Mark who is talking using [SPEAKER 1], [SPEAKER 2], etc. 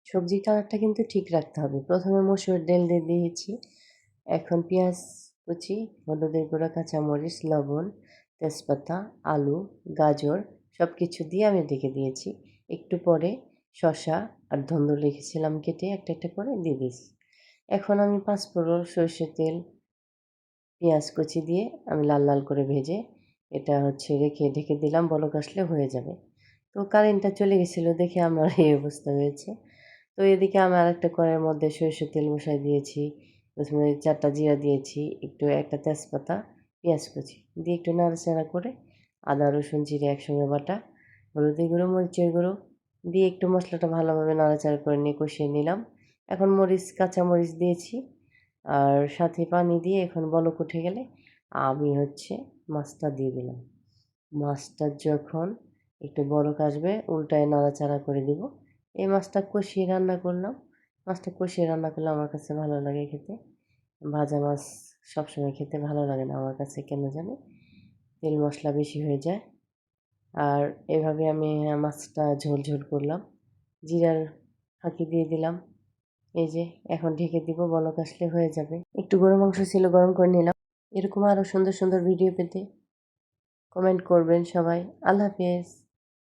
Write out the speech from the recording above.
[SPEAKER 1] সবজির কালারটা কিন্তু ঠিক রাখতে হবে। প্রথমে মসুর ডাল দিয়ে দিয়েছি, এখন পেঁয়াজ কুচি, হলুদের গুঁড়া, কাঁচামরিচ, লবণ, তেজপাতা, আলু, গাজর সব কিছু দিয়ে আমি ঢেকে দিয়েছি। একটু পরে শসা আর ধুন্দুল রেখেছিলাম কেটে একটা একটা করে দিয়ে দিয়েছি। এখন আমি পাঁচফোড়ন, সরষের তেল, পেঁয়াজ কুচি দিয়ে আমি লাল লাল করে ভেজে এটা রেখে ঢেকে দিলাম, বলক আসলে হয়ে যাবে। তো কারেন্টটা চলে গেছিলো দেখে আমার এই অবস্থা হয়েছে। তো এদিকে আমি আরেকটা কড়াইয়ের মধ্যে সরিষার তেল বসাই দিয়েছি, প্রথমে 4টা জিরা দিয়েছি, একটু একটা তেজপাতা, পেঁয়াজ কুচি দিয়ে একটু নাড়াচাড়া করে আদা রসুন জিরে একসঙ্গে বাটা, হলুদের গুঁড়ো মরিচের গুঁড়ো দিয়ে একটু মশলাটা ভালোভাবে নাড়াচাড়া করে নিয়ে কষিয়ে নিলাম। এখন কাঁচামরিচ দিয়েছি আর সাথে পানি দিয়ে এখন বলক উঠে গেলে আমি মাছটা দিয়ে দিলাম। মাছটা যখন একটু বলক আসবে উল্টায় নাড়াচাড়া করে দিব। এই মাছটা কষিয়ে রান্না করলাম। মাছটা কষিয়ে রান্না করলে আমার কাছে ভালো লাগে খেতে। ভাজা মাছ সবসময় খেতে ভালো লাগে না আমার কাছে, কেন জানি তেল মশলা বেশি হয়ে যায়। আর এভাবে আমি মাছটা ঝোল ঝোল করলাম, জিরার ফাঁকি দিয়ে দিলাম। এই যে এখন ঢেকে দিব, বলক আসলে হয়ে যাবে। একটু গরুর মাংস ছিল, গরম করে নিলাম। এরকম আরও সুন্দর সুন্দর ভিডিও পেতে কমেন্ট করবেন সবাই। আল্লাহ হাফেজ।